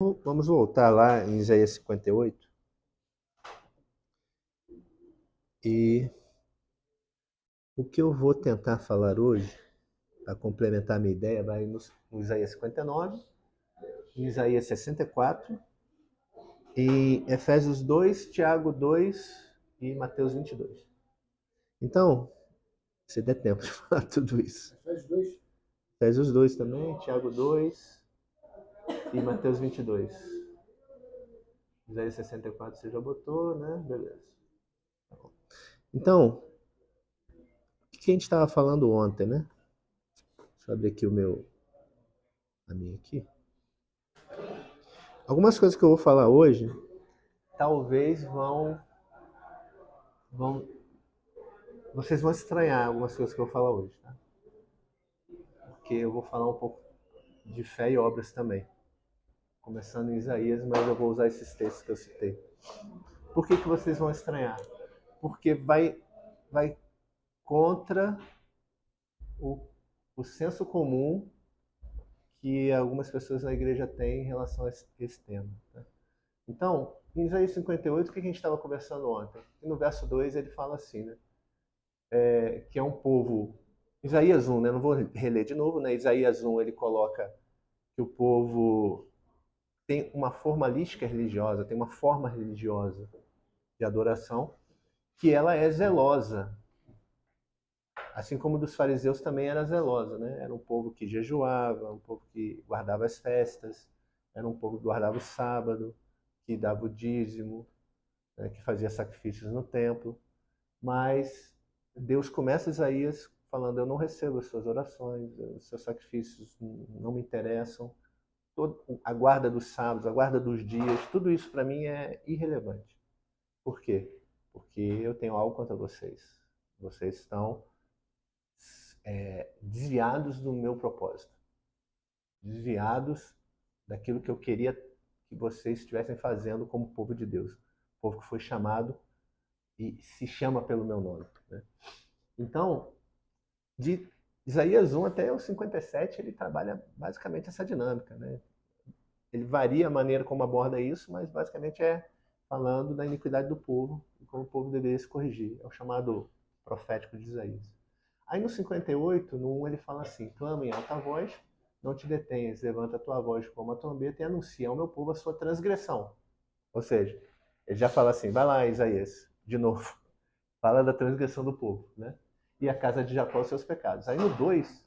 Vamos voltar lá em Isaías 58 e o que eu vou tentar falar hoje, para complementar a minha ideia, vai no Isaías 59, em Isaías 64, em Efésios 2, Tiago 2 e Mateus 22. Então, se der tempo de falar tudo isso. Efésios 2 também, Tiago 2 e Mateus 22. Isaías 64 você já botou, né? Beleza. Então, o que a gente estava falando ontem, né? Deixa eu abrir aqui a minha aqui. Algumas coisas que eu vou falar hoje, talvez vocês vão estranhar algumas coisas que eu vou falar hoje, tá? Porque eu vou falar um pouco de fé e obras também. Começando em Isaías, mas eu vou usar esses textos que eu citei. Por que vocês vão estranhar? Porque vai contra o senso comum que algumas pessoas na igreja têm em relação a esse tema. Tá? Então, em Isaías 58, o que a gente estava conversando ontem? E no verso 2 ele fala assim, né? Que é um povo... Isaías 1, né? Não vou reler de novo, né? Isaías 1 ele coloca que o povo tem uma formalística religiosa, tem uma forma religiosa de adoração, que ela é zelosa. Assim como dos fariseus também era zelosa, né? Era um povo que jejuava, um povo que guardava as festas, era um povo que guardava o sábado, que dava o dízimo, né? Que fazia sacrifícios no templo. Mas Deus começa Isaías falando: eu não recebo as suas orações, os seus sacrifícios não me interessam. A guarda dos sábados, a guarda dos dias, tudo isso para mim é irrelevante. Por quê? Porque eu tenho algo contra vocês. Vocês estão desviados do meu propósito, desviados daquilo que eu queria que vocês estivessem fazendo como povo de Deus, povo que foi chamado e se chama pelo meu nome. Né? Então, de Isaías 1 até o 57, ele trabalha basicamente essa dinâmica. Né? Ele varia a maneira como aborda isso, mas basicamente é falando da iniquidade do povo e como o povo deveria se corrigir. É o chamado profético de Isaías. Aí no 58, no 1, ele fala assim: clama em alta voz, não te detenhas, levanta a tua voz como a trombeta e anuncia ao meu povo a sua transgressão. Ou seja, ele já fala assim: vai lá, Isaías, de novo, fala da transgressão do povo, né? E a casa de Jacó os seus pecados. Aí no 2,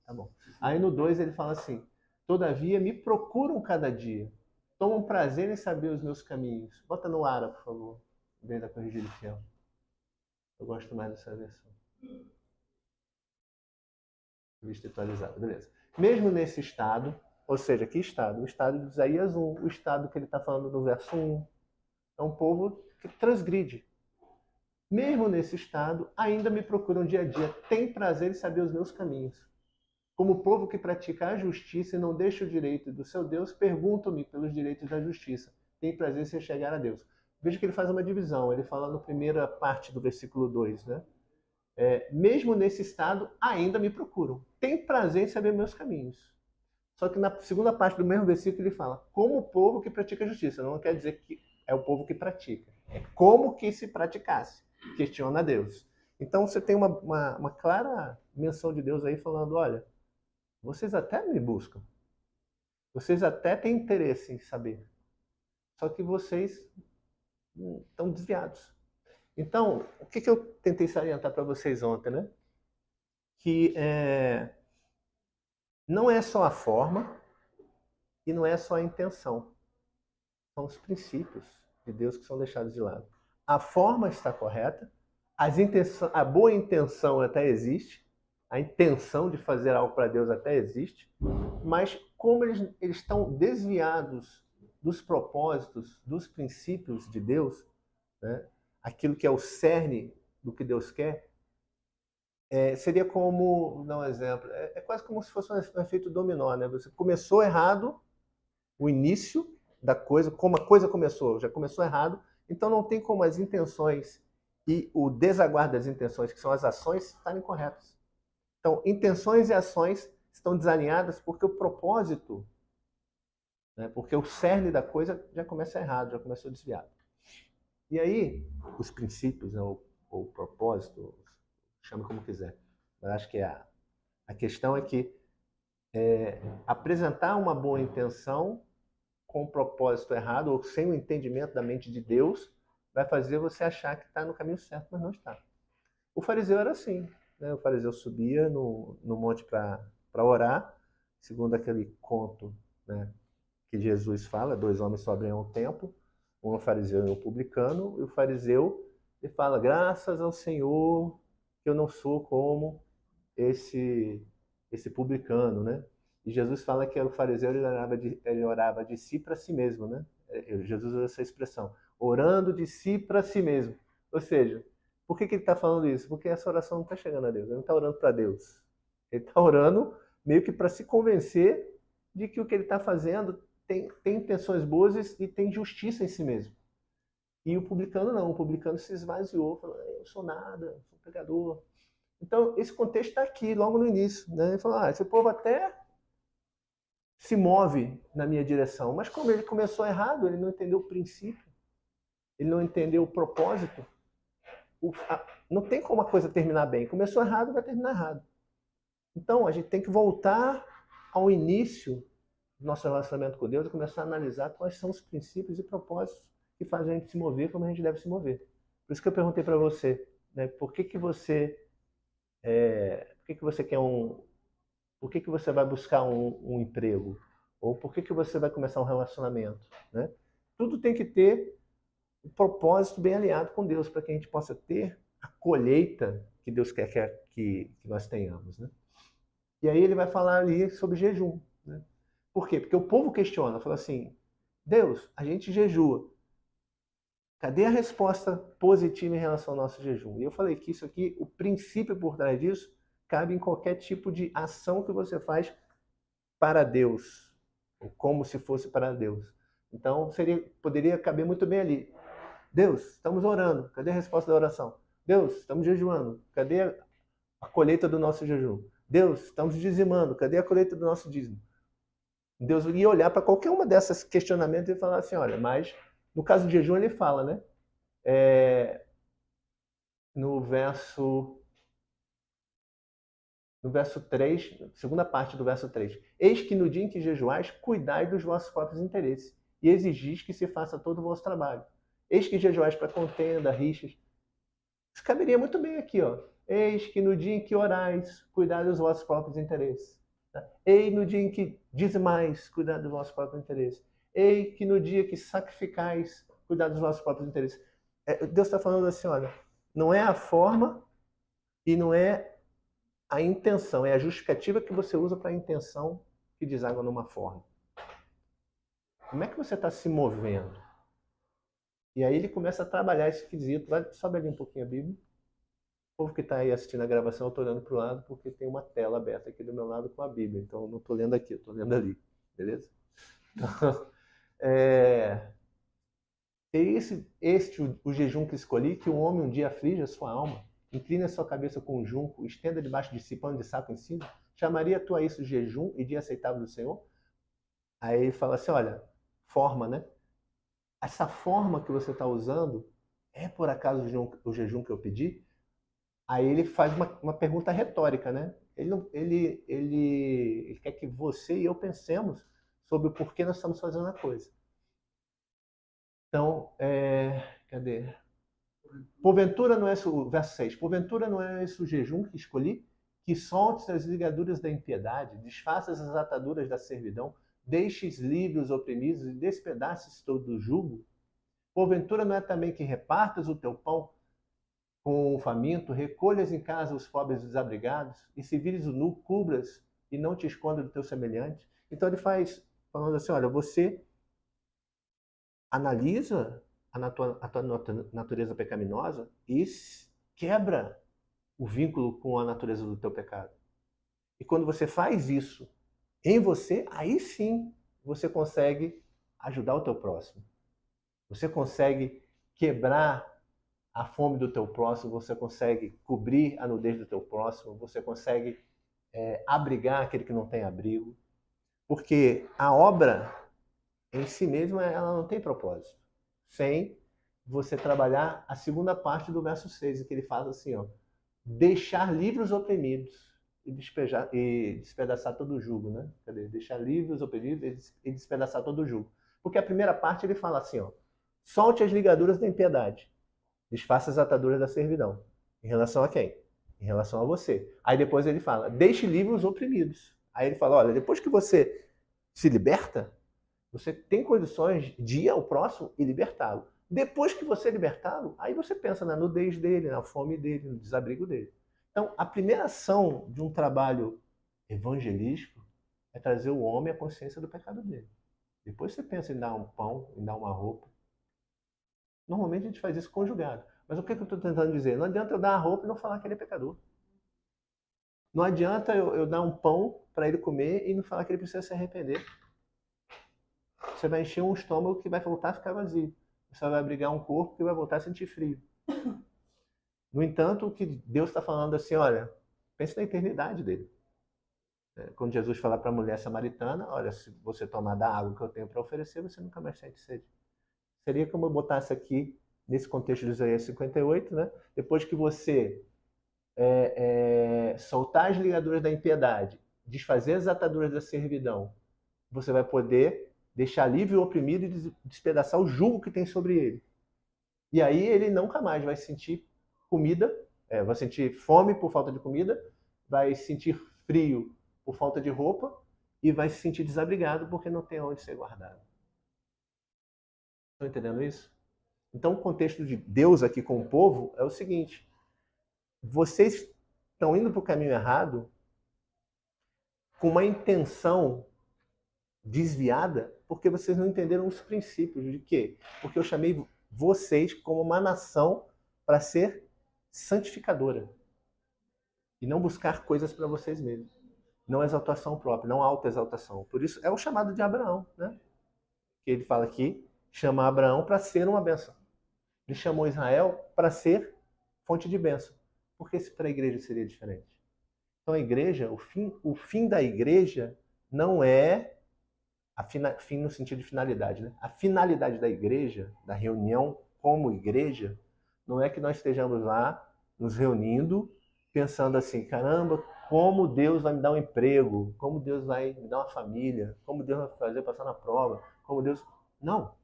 tá bom. Aí no 2 ele fala assim: todavia me procuram cada dia, tomam prazer em saber os meus caminhos. Bota no Ara, por favor, dentro da corrigida fiel. Eu gosto mais dessa versão. Vista atualizada, beleza. Mesmo nesse estado, ou seja, que estado? O estado de Isaías 1, o estado que ele está falando no verso 1. É um povo que transgride. Mesmo nesse estado, ainda me procuram dia a dia, tem prazer em saber os meus caminhos. Como povo que pratica a justiça e não deixa o direito do seu Deus, perguntam-me pelos direitos da justiça. Tem prazer em se chegar a Deus. Veja que ele faz uma divisão. Ele fala na primeira parte do versículo 2, né? Mesmo nesse estado, ainda me procuram. Tem prazer em saber meus caminhos. Só que na segunda parte do mesmo versículo ele fala, como o povo que pratica a justiça. Não quer dizer que é o povo que pratica. É como que se praticasse. Questiona Deus. Então você tem uma clara menção de Deus aí falando, olha, vocês até me buscam. Vocês até têm interesse em saber. Só que vocês estão desviados. Então, o que eu tentei salientar para vocês ontem, né? Que não é só a forma e não é só a intenção. São os princípios de Deus que são deixados de lado. A forma está correta, a boa intenção até existe, a intenção de fazer algo para Deus até existe, mas como eles estão desviados dos propósitos, dos princípios de Deus, né? Aquilo que é o cerne do que Deus quer, seria como, vou dar um exemplo, é quase como se fosse um efeito dominó, né? Você começou errado, o início da coisa, como a coisa começou, já começou errado, então não tem como as intenções e o desaguar das intenções, que são as ações, estarem corretas. Então, intenções e ações estão desalinhadas porque o propósito, né, porque o cerne da coisa já começa errado, já começou desviado. E aí, os princípios, né, ou o propósito, chame como quiser, mas acho que a questão é que apresentar uma boa intenção com um propósito errado ou sem o entendimento da mente de Deus vai fazer você achar que está no caminho certo, mas não está. O fariseu era assim, né? O fariseu subia no monte para orar, segundo aquele conto, né, que Jesus fala, 2 homens sobem ao templo, um é um fariseu e um publicano, e o fariseu ele fala, graças ao Senhor que eu não sou como esse publicano, né? E Jesus fala que o fariseu ele orava de si para si mesmo, né? Jesus usa essa expressão, orando de si para si mesmo. Ou seja, por que ele está falando isso? Porque essa oração não está chegando a Deus, ele não está orando para Deus. Ele está orando meio que para se convencer de que o que ele está fazendo tem intenções boas e tem justiça em si mesmo. E o publicano não, o publicano se esvaziou, falou, eu sou nada, sou pecador. Então, esse contexto está aqui, logo no início. Né? Ele falou, esse povo até se move na minha direção, mas como ele começou errado, ele não entendeu o princípio, ele não entendeu o propósito, não tem como a coisa terminar bem. Começou errado, vai terminar errado. Então, a gente tem que voltar ao início do nosso relacionamento com Deus e começar a analisar quais são os princípios e propósitos que fazem a gente se mover como a gente deve se mover. Por isso que eu perguntei para você, né, por que você quer por que você vai buscar um emprego? Ou por que você vai começar um relacionamento? Né? Tudo tem que ter um propósito bem alinhado com Deus, para que a gente possa ter a colheita que Deus quer que nós tenhamos. Né? E aí ele vai falar ali sobre jejum. Né? Por quê? Porque o povo questiona, fala assim, Deus, a gente jejua. Cadê a resposta positiva em relação ao nosso jejum? E eu falei que isso aqui, o princípio por trás disso, cabe em qualquer tipo de ação que você faz para Deus, ou como se fosse para Deus. Então, poderia caber muito bem ali. Deus, estamos orando, cadê a resposta da oração? Deus, estamos jejuando, cadê a colheita do nosso jejum? Deus, estamos dizimando, cadê a colheita do nosso dízimo? Deus ia olhar para qualquer uma dessas questionamentos e falar assim, olha, mas no caso do jejum ele fala, né? No verso 3, segunda parte do verso 3. Eis que no dia em que jejuais, cuidai dos vossos próprios interesses e exigis que se faça todo o vosso trabalho. Eis que jejuais para contenda, rixas. Isso caberia muito bem aqui, ó. Eis que no dia em que orais, cuidai dos vossos próprios interesses. Tá? Eis no dia em que dizimais, cuidai dos vossos próprios interesses. Eis que no dia que sacrificais, cuidai dos vossos próprios interesses. Deus está falando assim, olha, não é a forma e não é a intenção, é a justificativa que você usa para a intenção que deságua numa forma. Como é que você está se movendo? E aí ele começa a trabalhar esse quesito. Sobe ali um pouquinho a Bíblia. O povo que está aí assistindo a gravação, eu estou olhando para o lado porque tem uma tela aberta aqui do meu lado com a Bíblia. Então eu não estou lendo aqui, eu estou lendo ali. Beleza? Então, o jejum que escolhi, que o homem um dia aflige a sua alma, incline a sua cabeça com um junco, estenda debaixo de si pano de saco em cima, chamaria tu a isso jejum e dia aceitável do Senhor? Aí ele fala assim, olha, forma, né? Essa forma que você está usando é por acaso o jejum que eu pedi? Aí ele faz uma pergunta retórica, né? Ele quer que você e eu pensemos sobre o porquê nós estamos fazendo a coisa. Então, cadê? Porventura não é o verso 6. Porventura não é esse o jejum que escolhi? Que soltes as ligaduras da impiedade, desfaças as ataduras da servidão, deixes livres os oprimidos e despedaces todo o jugo? Porventura não é também que repartas o teu pão com o faminto, recolhas em casa os pobres e desabrigados, e se vires o nu, cubras e não te esconda do teu semelhante? Então ele faz, falando assim, olha, você analisa a tua natureza pecaminosa e quebra o vínculo com a natureza do teu pecado. E quando você faz isso em você, aí sim você consegue ajudar o teu próximo. Você consegue quebrar a fome do teu próximo, você consegue cobrir a nudez do teu próximo, você consegue abrigar aquele que não tem abrigo. Porque a obra em si mesma, ela não tem propósito. Sem você trabalhar a segunda parte do verso 6, que ele fala assim, ó, deixar livres os oprimidos e despedaçar todo o jugo, né? Cadê? Deixar livres os oprimidos e despedaçar todo o jugo. Porque a primeira parte ele fala assim, ó, solte as ligaduras da impiedade, desfaça as ataduras da servidão. Em relação a quem? Em relação a você. Aí depois ele fala, deixe livres os oprimidos. Aí ele fala, olha, depois que você se liberta, você tem condições de ir ao próximo e libertá-lo. Depois que você libertá-lo, aí você pensa na nudez dele, na fome dele, no desabrigo dele. Então, a primeira ação de um trabalho evangelístico é trazer o homem à consciência do pecado dele. Depois você pensa em dar um pão, em dar uma roupa. Normalmente a gente faz isso conjugado. Mas o que eu estou tentando dizer? Não adianta eu dar a roupa e não falar que ele é pecador. Não adianta eu dar um pão para ele comer e não falar que ele precisa se arrepender. Você vai encher um estômago que vai voltar a ficar vazio. Você vai abrigar um corpo que vai voltar a sentir frio. No entanto, o que Deus está falando assim, olha, pense na eternidade dele. Quando Jesus fala para a mulher samaritana, olha, se você tomar da água que eu tenho para oferecer, você nunca mais sente sede. Seria como eu botasse aqui, nesse contexto de Isaías 58, né? Depois que você soltar as ligaduras da impiedade, desfazer as ataduras da servidão, você vai poder deixar livre o oprimido e despedaçar o jugo que tem sobre ele. E aí ele nunca mais vai sentir comida, vai sentir fome por falta de comida, vai sentir frio por falta de roupa e vai se sentir desabrigado porque não tem onde ser guardado. Estão entendendo isso? Então o contexto de Deus aqui com o povo é o seguinte: vocês estão indo para o caminho errado com uma intenção desviada porque vocês não entenderam os princípios de quê? Porque eu chamei vocês como uma nação para ser santificadora e não buscar coisas para vocês mesmos. Não exaltação própria, não autoexaltação. Por isso é o chamado de Abraão, né? Que ele fala aqui, chama Abraão para ser uma bênção. Ele chamou Israel para ser fonte de bênção. Por que para a igreja seria diferente? Então a igreja, o fim da igreja não é fim no sentido de finalidade, né? A finalidade da igreja, da reunião como igreja, não é que nós estejamos lá nos reunindo pensando assim, caramba, como Deus vai me dar um emprego, como Deus vai me dar uma família, como Deus vai fazer passar na prova, como Deus... Não.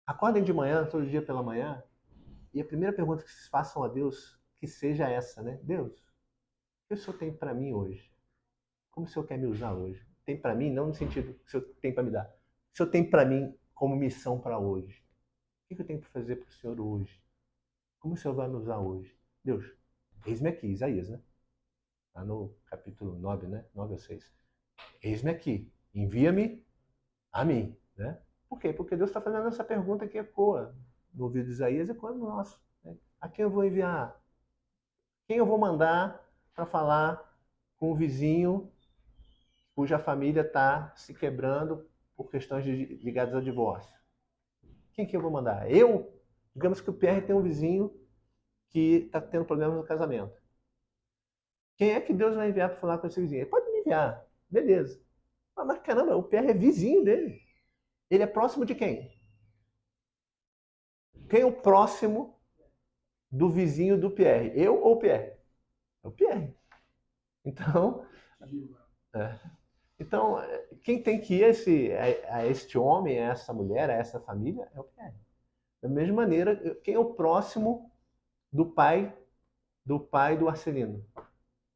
Acordem de manhã, todo dia pela manhã, e a primeira pergunta que vocês façam a Deus, que seja essa, né? Deus, o que o Senhor tem para mim hoje? Como o Senhor quer me usar hoje? Tem para mim, não no sentido que o Senhor tem para me dar. O Senhor tem para mim como missão para hoje. O que eu tenho para fazer para o Senhor hoje? Como o Senhor vai me usar hoje? Deus, eis-me aqui, Isaías, né? Lá no capítulo 9, né? 9 ou 6. Eis-me aqui, envia-me a mim, né? Por quê? Porque Deus está fazendo essa pergunta que ecoa no ouvido de Isaías e ecoa no nosso. Né? A quem eu vou enviar? Quem eu vou mandar para falar com o vizinho cuja família está se quebrando por questões ligadas ao divórcio? Quem que eu vou mandar? Eu? Digamos que o Pierre tem um vizinho que está tendo problemas no casamento. Quem é que Deus vai enviar para falar com esse vizinho? Ele pode me enviar, beleza. Mas caramba, o Pierre é vizinho dele. Ele é próximo de quem? Quem é o próximo do vizinho do Pierre? Eu ou o Pierre? É o Pierre. Então, então quem tem que ir a este homem, a essa mulher, a essa família, é o Pierre. Da mesma maneira, quem é o próximo do pai do Arcelino?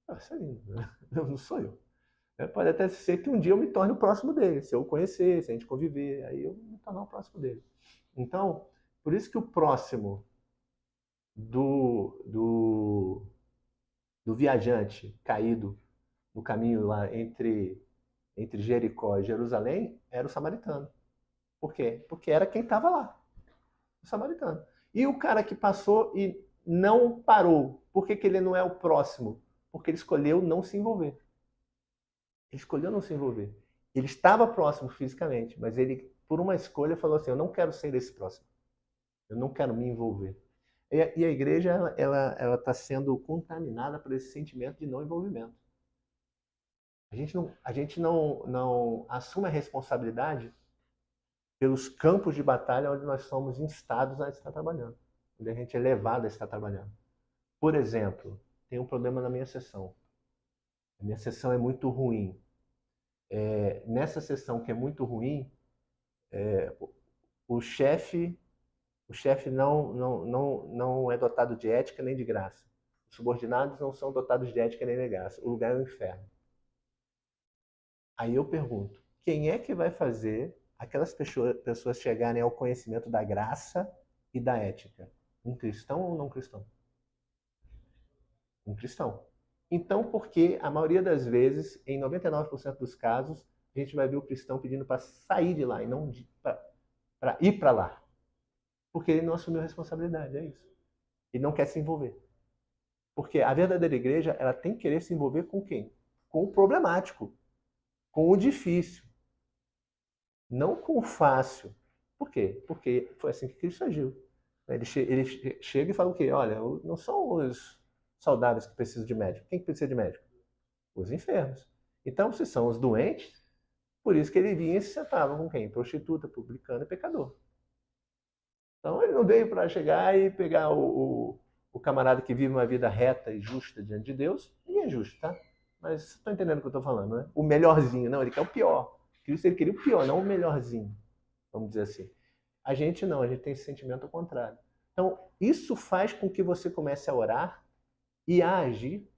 Arcelino, né? Não sou eu. Pode até ser que um dia eu me torne o próximo dele, se eu o conhecer, se a gente conviver, aí eu me tornar o próximo dele. Então, por isso que o próximo do viajante caído no caminho lá entre Jericó e Jerusalém era o samaritano. Por quê? Porque era quem estava lá, o samaritano. E o cara que passou e não parou, por que ele não é o próximo? Porque ele escolheu não se envolver. Ele escolheu não se envolver. Ele estava próximo fisicamente, mas ele, por uma escolha, falou assim, eu não quero ser esse próximo. Eu não quero me envolver. E a igreja ela está sendo contaminada por esse sentimento de não envolvimento. A gente não assume a responsabilidade pelos campos de batalha onde nós somos instados a estar trabalhando, onde a gente é levado a estar trabalhando. Por exemplo, tem um problema na minha sessão. A minha sessão é muito ruim. Nessa sessão que é muito ruim, o chefe não é dotado de ética nem de graça. Os subordinados não são dotados de ética nem de graça. O lugar é o inferno. Aí eu pergunto, quem é que vai fazer aquelas pessoas chegarem ao conhecimento da graça e da ética? Um cristão ou não cristão? Um cristão. Então, porque a maioria das vezes, em 99% dos casos, a gente vai ver o cristão pedindo para sair de lá e não para ir para lá. Porque ele não assumiu a responsabilidade, é isso. E não quer se envolver. Porque a verdadeira igreja, ela tem que querer se envolver com quem? Com o problemático, com o difícil, não com o fácil. Por quê? Porque foi assim que Cristo agiu. Ele chega e fala o quê? Olha, não são os saudáveis que precisam de médico. Quem que precisa de médico? Os enfermos. Então, se são os doentes, por isso que ele vinha e se sentava com quem? Prostituta, publicano e pecador. Então, ele não veio para chegar e pegar o camarada que vive uma vida reta e justa diante de Deus. Ninguém é justo, tá? Mas vocês estão entendendo o que eu estou falando, né? O melhorzinho. Não, ele quer o pior. Cristo, ele queria o pior, não o melhorzinho. Vamos dizer assim. A gente não, a gente tem esse sentimento ao contrário. Então, isso faz com que você comece a orar e a agir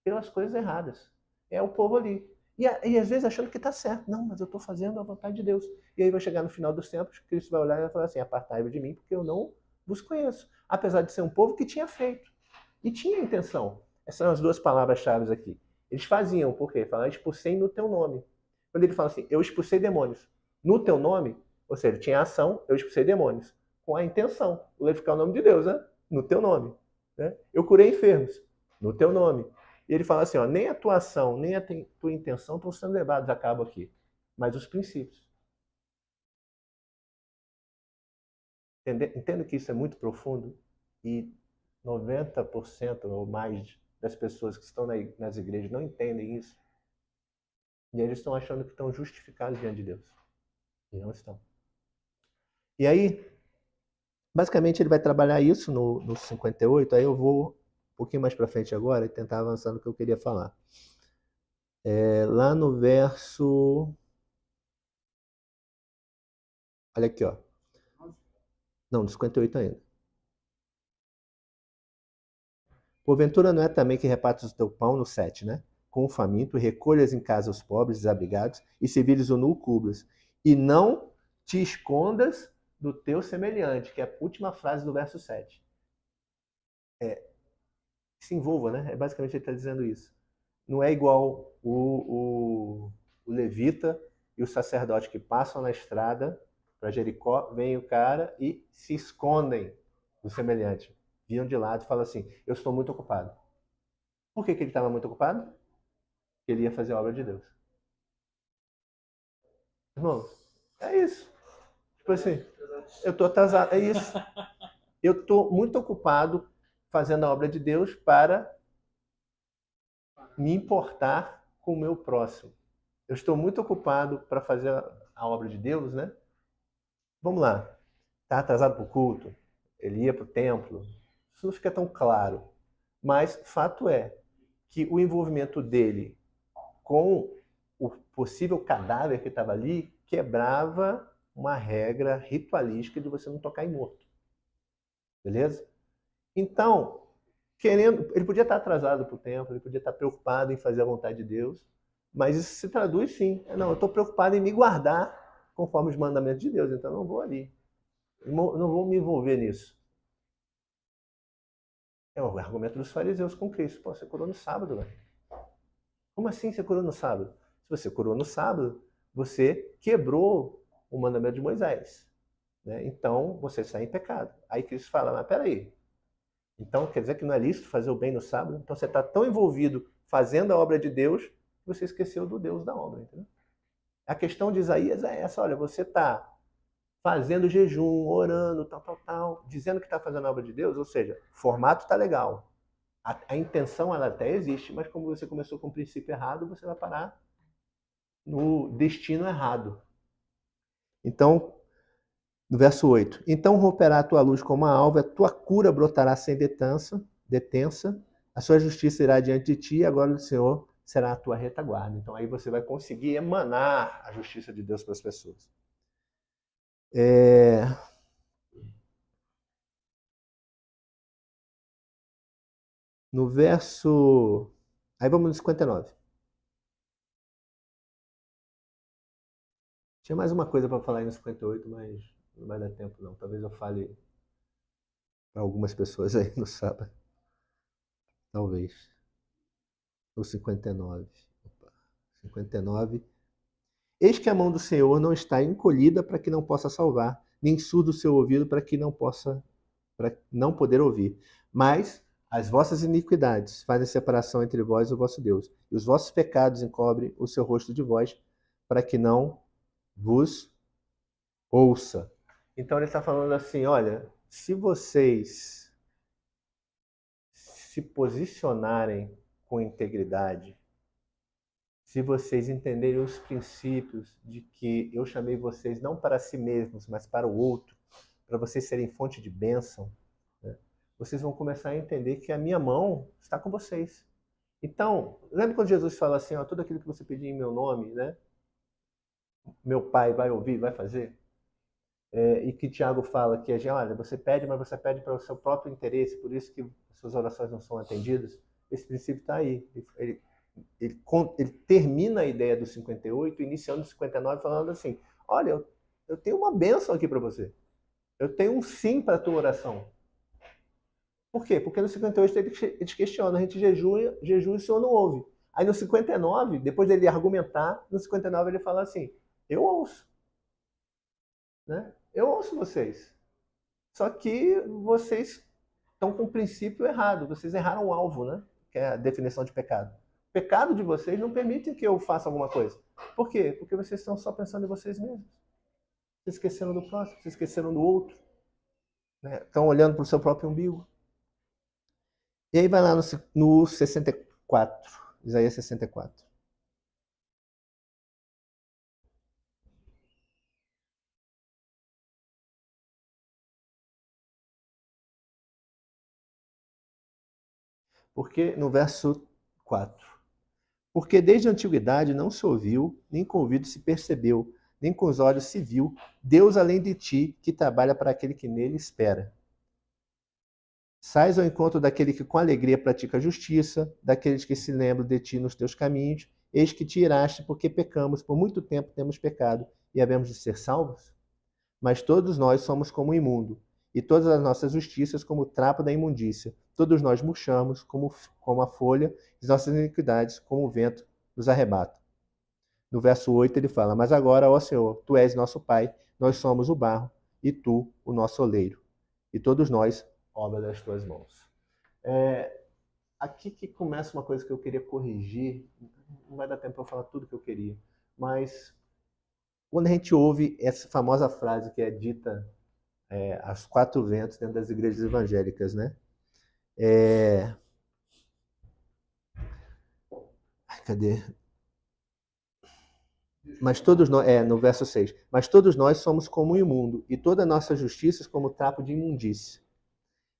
pelas coisas erradas. É o povo ali. E às vezes achando que está certo. Não, mas eu estou fazendo a vontade de Deus. E aí vai chegar no final dos tempos, Cristo vai olhar e vai falar assim, apartai-vos de mim, porque eu não vos conheço. Apesar de ser um povo que tinha feito. E tinha intenção. Essas são as duas palavras-chave aqui. Eles faziam, por quê? Falaram, expulsei no teu nome. Quando ele fala assim, eu expulsei demônios no teu nome, ou seja, tinha ação, eu expulsei demônios. Com a intenção, glorificar o nome de Deus, né? No teu nome. Né? Eu curei enfermos, no teu nome. E ele fala assim, ó, nem a tua ação, nem a tua intenção estão sendo levados a cabo aqui, mas os princípios. Entendo que isso é muito profundo e 90% ou mais das pessoas que estão nas igrejas não entendem isso. E aí eles estão achando que estão justificados diante de Deus. E não estão. E aí, basicamente, ele vai trabalhar isso no 58. Aí eu vou um pouquinho mais para frente agora e tentar avançar no que eu queria falar. Lá no verso... Olha aqui, ó. Não, no 58 ainda. Porventura não é também que repartes o teu pão no 7, né? Com o faminto, recolhas em casa os pobres, desabrigados, e se vires o nu, cubras. E não te escondas do teu semelhante, que é a última frase do verso 7. Se envolva, né? Basicamente ele está dizendo isso. Não é igual o levita e o sacerdote que passam na estrada para Jericó, vem o cara e se escondem do semelhante. Viam de lado e falam assim, eu estou muito ocupado. Por que ele estava muito ocupado? Porque ele ia fazer a obra de Deus. Irmãos, é isso. Tipo assim, eu estou atrasado, é isso. Eu estou muito ocupado fazendo a obra de Deus para me importar com o meu próximo. Eu estou muito ocupado para fazer a obra de Deus, né? Vamos lá. Está atrasado para o culto? Ele ia para o templo? Isso não fica tão claro. Mas fato é que o envolvimento dele com o possível cadáver que estava ali quebrava uma regra ritualística de você não tocar em morto. Beleza? Então, ele podia estar atrasado para o templo, ele podia estar preocupado em fazer a vontade de Deus, mas isso se traduz sim. Não, eu estou preocupado em me guardar conforme os mandamentos de Deus, então eu não vou ali. Eu não vou me envolver nisso. É o argumento dos fariseus com Cristo. Pô, você curou no sábado, velho. Como assim você curou no sábado? Se você curou no sábado, você quebrou o mandamento de Moisés. Né? Então, você sai em pecado. Aí Cristo fala, mas peraí. Então, quer dizer que não é lícito fazer o bem no sábado? Então, você está tão envolvido fazendo a obra de Deus que você esqueceu do Deus da obra. Entendeu? A questão de Isaías é essa. Olha, você está fazendo jejum, orando, tal, dizendo que está fazendo a obra de Deus, ou seja, o formato está legal, A intenção ela até existe, mas como você começou com o princípio errado, você vai parar no destino errado. Então, no verso 8: então romperá a tua luz como a alva, a tua cura brotará sem detença, a sua justiça irá diante de ti, e agora o Senhor será a tua retaguarda. Então aí você vai conseguir emanar a justiça de Deus para as pessoas. No verso... Aí vamos no 59. Tinha mais uma coisa para falar aí no 58, mas não vai dar tempo não. Talvez eu fale para algumas pessoas aí no sábado. Talvez. No 59. Opa. 59. Eis que a mão do Senhor não está encolhida para que não possa salvar, nem surdo o seu ouvido para que para não poder ouvir. Mas as vossas iniquidades fazem separação entre vós e o vosso Deus, e os vossos pecados encobrem o seu rosto de vós, para que não vos ouça. Então ele está falando assim, olha, se vocês se posicionarem com integridade, se vocês entenderem os princípios de que eu chamei vocês não para si mesmos, mas para o outro, para vocês serem fonte de bênção, né? Vocês vão começar a entender que a minha mão está com vocês. Então, lembra quando Jesus fala assim, ó, tudo aquilo que você pedir em meu nome, né? Meu Pai vai ouvir, vai fazer? E que Tiago fala que, olha, você pede, mas você pede para o seu próprio interesse, por isso que suas orações não são atendidas. Esse princípio está aí. Ele termina a ideia do 58, iniciando o 59, falando assim, olha, eu tenho uma bênção aqui para você. Eu tenho um sim para a tua oração. Por quê? Porque no 58 eles questionam, a gente jejua e o Senhor não ouve. Aí no 59, depois dele argumentar, no 59 ele fala assim, eu ouço. Né? Eu ouço vocês. Só que vocês estão com o princípio errado. Vocês erraram o alvo, né? Que é a definição de pecado. O pecado de vocês não permite que eu faça alguma coisa. Por quê? Porque vocês estão só pensando em vocês mesmos. Vocês esqueceram do próximo, vocês esqueceram do outro. Né? Estão olhando para o seu próprio umbigo. E aí vai lá no 64, Isaías 64. Porque no verso 4. Porque desde a antiguidade não se ouviu, nem com o ouvido se percebeu, nem com os olhos se viu, Deus além de ti, que trabalha para aquele que nele espera. Sais ao encontro daquele que com alegria pratica a justiça, daqueles que se lembram de ti nos teus caminhos, eis que te iraste porque pecamos, por muito tempo temos pecado, e havemos de ser salvos? Mas todos nós somos como imundo, e todas as nossas justiças como o trapo da imundícia. Todos nós murchamos como a folha, e nossas iniquidades como o vento nos arrebata. No verso 8 ele fala, mas agora, ó Senhor, Tu és nosso Pai, nós somos o barro, e Tu o nosso oleiro, e todos nós, obra das Tuas mãos. Aqui que começa uma coisa que eu queria corrigir, não vai dar tempo para eu falar tudo que eu queria, mas quando a gente ouve essa famosa frase que é dita aos quatro ventos dentro das igrejas evangélicas, né? Cadê? Mas todos nós, no verso 6, mas todos nós somos como o imundo, e toda a nossa justiça como trapo de imundície.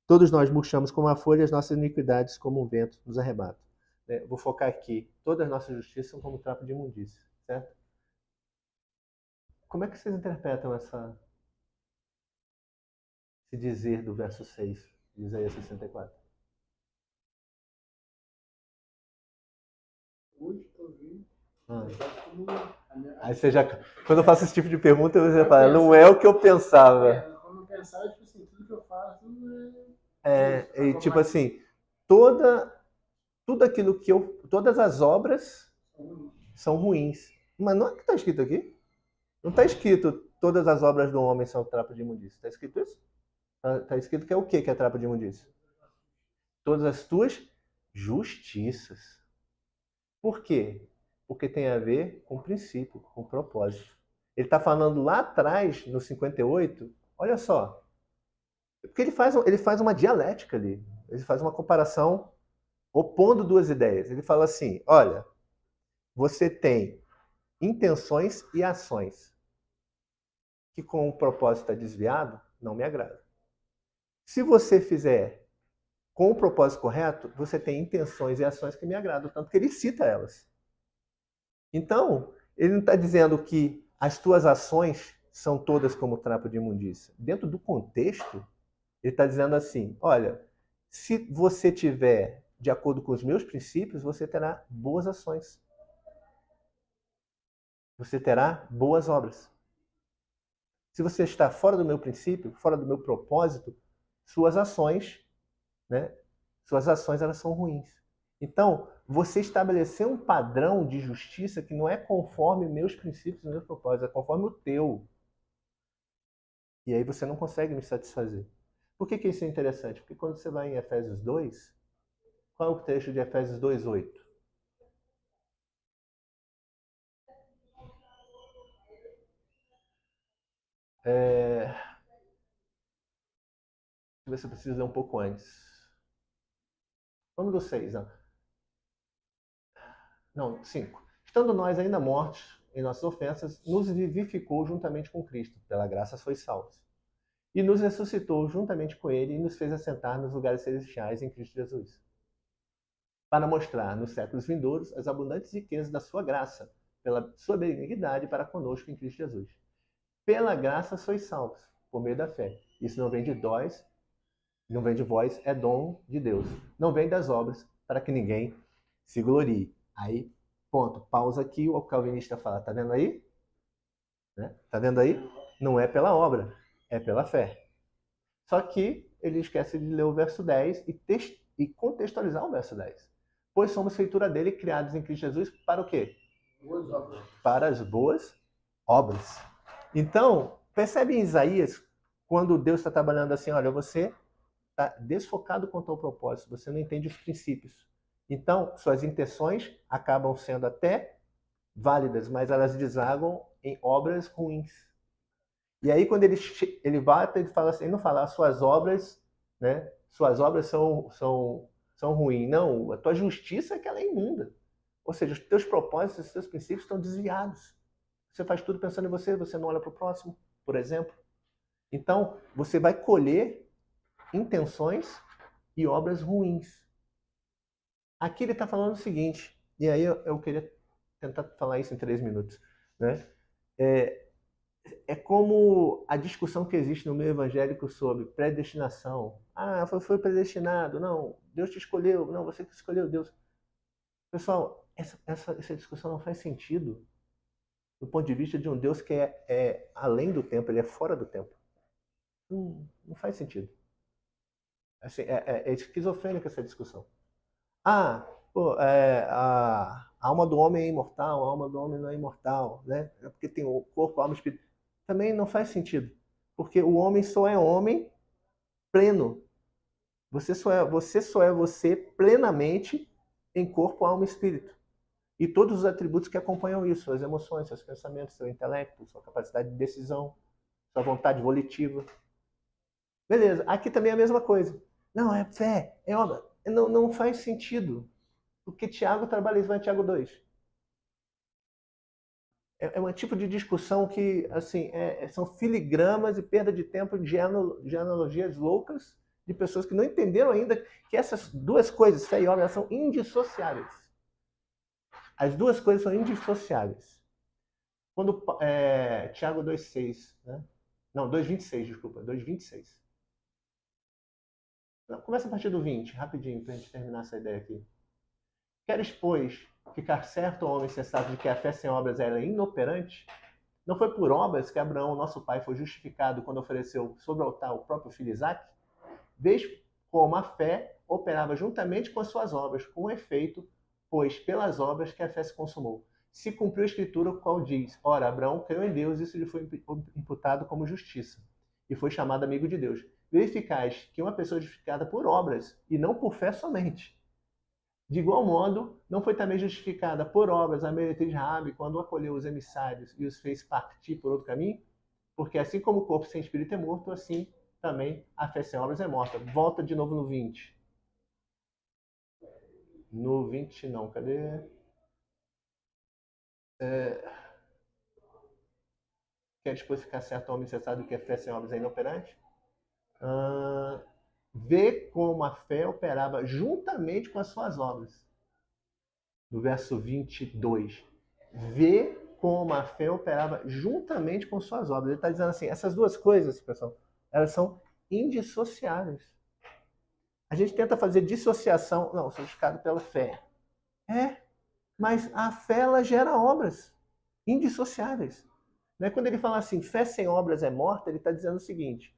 Todos nós murchamos como a folha, as nossas iniquidades como um vento nos arrebata. Vou focar aqui. Todas as nossas justiças são como trapo de imundície, certo? Como é que vocês interpretam esse dizer do verso 6 de Isaías 64? Hoje, talvez. Aí você já. Quando eu faço esse tipo de pergunta, você já fala, não é o que eu pensava. Quando eu pensava, tipo assim, tudo que eu faço e tipo assim, tudo aquilo que todas as obras são ruins. Mas não é o que está escrito aqui. Não está escrito todas as obras do homem são trapo de imundícia. Está escrito isso? Está escrito que é o que é trapo de imundícia? Todas as tuas justiças. Por quê? Porque tem a ver com princípio, com propósito. Ele está falando lá atrás, no 58, olha só. Porque ele faz uma dialética ali. Ele faz uma comparação opondo duas ideias. Ele fala assim, olha, você tem intenções e ações que com o propósito desviado, não me agrada. Se você fizer com o propósito correto, você tem intenções e ações que me agradam, tanto que ele cita elas. Então, ele não está dizendo que as tuas ações são todas como trapo de imundícia. Dentro do contexto, ele está dizendo assim, olha, se você tiver de acordo com os meus princípios, você terá boas ações. Você terá boas obras. Se você está fora do meu princípio, fora do meu propósito, suas ações, né? Suas ações elas são ruins. Então, você estabeleceu um padrão de justiça que não é conforme meus princípios e meus propósitos, é conforme o teu. E aí você não consegue me satisfazer. Por que isso é interessante? Porque quando você vai em Efésios 2, qual é o texto de Efésios 2:8? Deixa eu ver se eu preciso ler um pouco antes. Vamos do 6, não. Não, 5. Estando nós ainda mortos em nossas ofensas, nos vivificou juntamente com Cristo. Pela graça sois salvos. E nos ressuscitou juntamente com Ele e nos fez assentar nos lugares celestiais em Cristo Jesus. Para mostrar nos séculos vindouros as abundantes riquezas da sua graça, pela sua benignidade para conosco em Cristo Jesus. Pela graça sois salvos, por meio da fé. Isso não vem de nós, não vem de vós, é dom de Deus. Não vem das obras, para que ninguém se glorie. Aí, ponto. Pausa aqui, o calvinista fala, tá vendo aí? Né? Tá vendo aí? Não é pela obra, é pela fé. Só que ele esquece de ler o verso 10 e contextualizar o verso 10. Pois somos feitura dele, criados em Cristo Jesus, para o quê? Boas obras. Para as boas obras. Então, percebe em Isaías, quando Deus está trabalhando assim, olha, você está desfocado quanto ao propósito, você não entende os princípios. Então, suas intenções acabam sendo até válidas, mas elas desagam em obras ruins. E aí, quando ele bate, ele fala assim, ele não fala, suas obras, né? Suas obras são ruins. Não, a tua justiça é que ela é imunda. Ou seja, os teus propósitos, os teus princípios estão desviados. Você faz tudo pensando em você, você não olha para o próximo, por exemplo. Então, você vai colher intenções e obras ruins. Aqui ele está falando o seguinte, e aí eu queria tentar falar isso em 3 minutos, né? É como a discussão que existe no meio evangélico sobre predestinação. Ah, foi predestinado. Não, Deus te escolheu. Não, você que escolheu Deus. Pessoal, essa discussão não faz sentido do ponto de vista de um Deus que é além do tempo, ele é fora do tempo. Não faz sentido. Assim, é esquizofrênica essa discussão. Ah, pô, a alma do homem é imortal, a alma do homem não é imortal, né? É porque tem o corpo, a alma e o espírito. Também não faz sentido. Porque o homem só é homem pleno. Você só é você plenamente em corpo, alma e espírito. E todos os atributos que acompanham isso, suas emoções, seus pensamentos, seu intelecto, sua capacidade de decisão, sua vontade volitiva. Beleza, aqui também é a mesma coisa. Não, é fé, é obra. Não faz sentido. Porque Tiago trabalha isso, vai em Tiago 2. É um tipo de discussão que, assim, são filigramas e perda de tempo de analogias loucas de pessoas que não entenderam ainda que essas duas coisas, fé e obra, são indissociáveis. As duas coisas são indissociáveis. Quando Tiago 2,6, né? Não, 2,26, desculpa, 2,26. Começa a partir do 20, rapidinho, para a gente terminar essa ideia aqui. Queres, pois, ficar certo, homem sensato, de que a fé sem obras era inoperante? Não foi por obras que Abraão, nosso pai, foi justificado quando ofereceu sobre o altar o próprio filho Isaque? Vês como a fé operava juntamente com as suas obras, com efeito, pois pelas obras que a fé se consumou. Se cumpriu a escritura, o qual diz, ora, Abraão creu em Deus e isso lhe foi imputado como justiça, e foi chamado amigo de Deus. Verificais que uma pessoa é justificada por obras, e não por fé somente. De igual modo, não foi também justificada por obras a meretriz Raabe quando acolheu os emissários e os fez partir por outro caminho? Porque assim como o corpo sem espírito é morto, assim também a fé sem obras é morta. Volta de novo no 20. No 20 não, cadê? Quer depois ficar certo ao homem cessado que é fé sem obras é inoperante? Vê como a fé operava juntamente com as suas obras. No verso 22. Vê como a fé operava juntamente com suas obras. Ele está dizendo assim, essas duas coisas, pessoal, elas são indissociáveis. A gente tenta fazer dissociação. Não, sou justificado pela fé. Mas a fé, ela gera obras indissociáveis. Né? Quando ele fala assim, fé sem obras é morta, ele está dizendo o seguinte,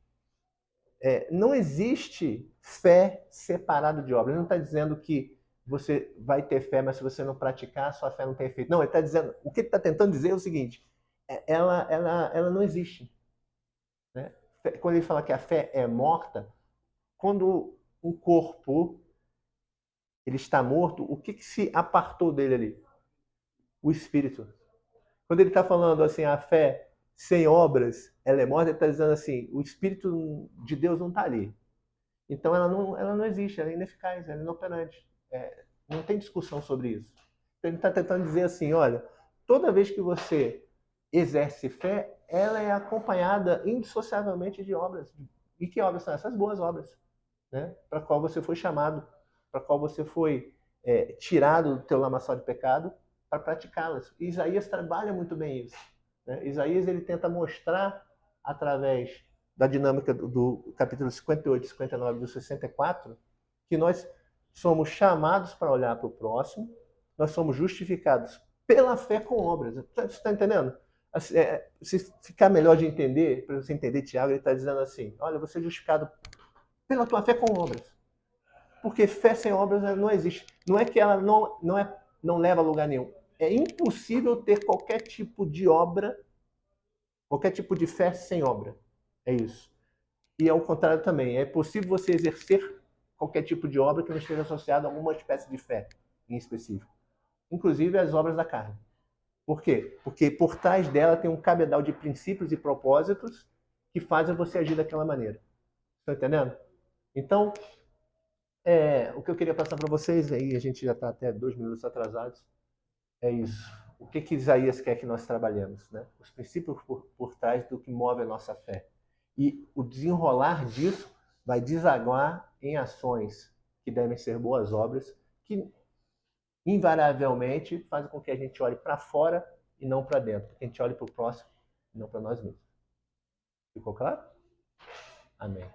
não existe fé separada de obras. Ele não está dizendo que você vai ter fé, mas se você não praticar, sua fé não tem efeito. Não, ele está dizendo, o que ele está tentando dizer é o seguinte, ela não existe. Né? Quando ele fala que a fé é morta, quando um corpo ele está morto, o que se apartou dele ali? O espírito. Quando ele está falando assim, a fé sem obras, ela é morta, ele está dizendo assim, o espírito de Deus não está ali. Então ela não existe, ela é ineficaz, ela é inoperante. Não tem discussão sobre isso. Então ele está tentando dizer assim, olha, toda vez que você exerce fé, ela é acompanhada indissociavelmente de obras. E que obras são essas? Boas obras, né? Para qual você foi chamado, para qual você foi tirado do teu lamaçal de pecado, para praticá-las. E Isaías trabalha muito bem isso. Né? Isaías ele tenta mostrar, através da dinâmica do capítulo 58, 59 e do 64, que nós somos chamados para olhar para o próximo, nós somos justificados pela fé com obras. Você está entendendo? Se ficar melhor de entender, para você entender, Tiago, ele está dizendo assim, olha, você é justificado pela tua fé com obras. Porque fé sem obras não existe. Não é que ela não leva a lugar nenhum. É impossível ter qualquer tipo de obra, qualquer tipo de fé sem obra. É isso. E ao contrário também. É possível você exercer qualquer tipo de obra que não esteja associada a alguma espécie de fé em específico. Inclusive as obras da carne. Por quê? Porque por trás dela tem um cabedal de princípios e propósitos que fazem você agir daquela maneira. Estão entendendo? Então, o que eu queria passar para vocês, aí a gente já está até 2 minutos atrasados, é isso. O que Isaías quer que nós trabalhemos? Né? Os princípios por trás do que move a nossa fé. E o desenrolar disso vai desaguar em ações que devem ser boas obras, que invariavelmente fazem com que a gente olhe para fora e não para dentro. Que a gente olhe para o próximo e não para nós mesmos. Ficou claro? Amém.